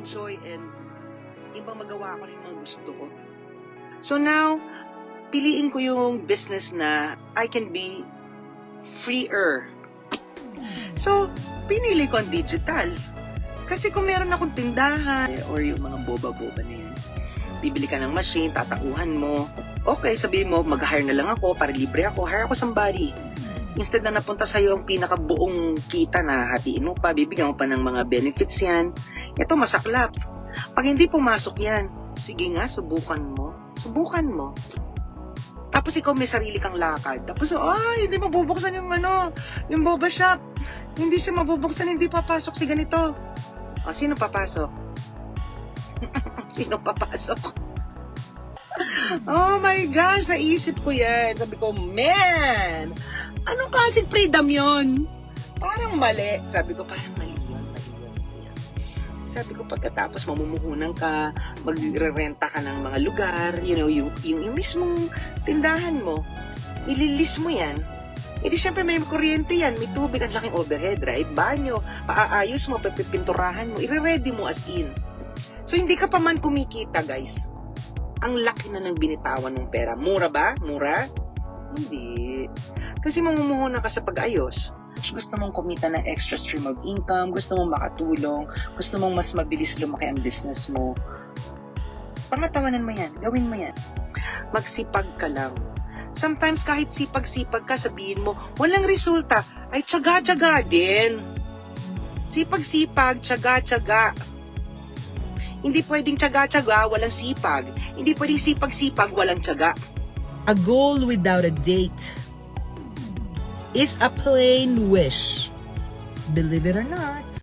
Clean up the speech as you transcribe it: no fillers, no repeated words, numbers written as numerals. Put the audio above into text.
mag-enjoy and ibang magawa ko rin mga gusto ko. So now, piliin ko yung business na I can be freer. So, pinili ko ang digital. Kasi kung meron akong tindahan or yung mga boba-boba na yan, bibili ka ng machine, tatauhan mo. Okay, sabihin mo, mag-hire na lang ako para libre ako. Hire ako somebody. Instead na napunta sa'yo ang pinakabuong kita na hatiin mo pa, bibigyan mo pa ng mga benefits yan. Ito, masaklap. Pag hindi pumasok yan, sige nga, subukan mo. Subukan mo. Tapos ikaw may sarili kang lakad. Tapos, ay, hindi mabubuksan yung boba shop. Hindi siya mabubuksan, hindi papasok si ganito. O, sino papasok? Sino papasok? Oh my gosh, naisip ko yan. Sabi ko, man, anong klaseng freedom yon? Parang mali. Sabi ko, parang mali yun. Sabi ko, pagkatapos mamumuhunan ka, magrerenta ka ng mga lugar, yung mismong tindahan mo, ililis mo yan. Di syempre may kuryente yan, may tubig, ang laking overhead, right? Banyo, paaayos mo, pipinturahan mo, i-ready mo as in. So, hindi ka pa man kumikita, guys. Ang laki na ng binitawan ng pera. Mura ba? Mura? Hindi. Kasi mamumuhunan ka sa pag-ayos. Gusto mong kumita ng extra stream of income, gusto mong makatulong, gusto mong mas mabilis lumaki ang business mo. Pangatawanan mo yan, gawin mo yan. Magsipag ka lang. Sometimes kahit sipag-sipag ka, sabihin mo, walang resulta, ay tiyaga-tiyaga din. Sipag-sipag, tiyaga-tiyaga. Hindi pwedeng tiyaga-tiyaga, walang sipag. Hindi pwedeng sipag-sipag, walang tiyaga. A goal without a date is a plain wish. Believe it or not.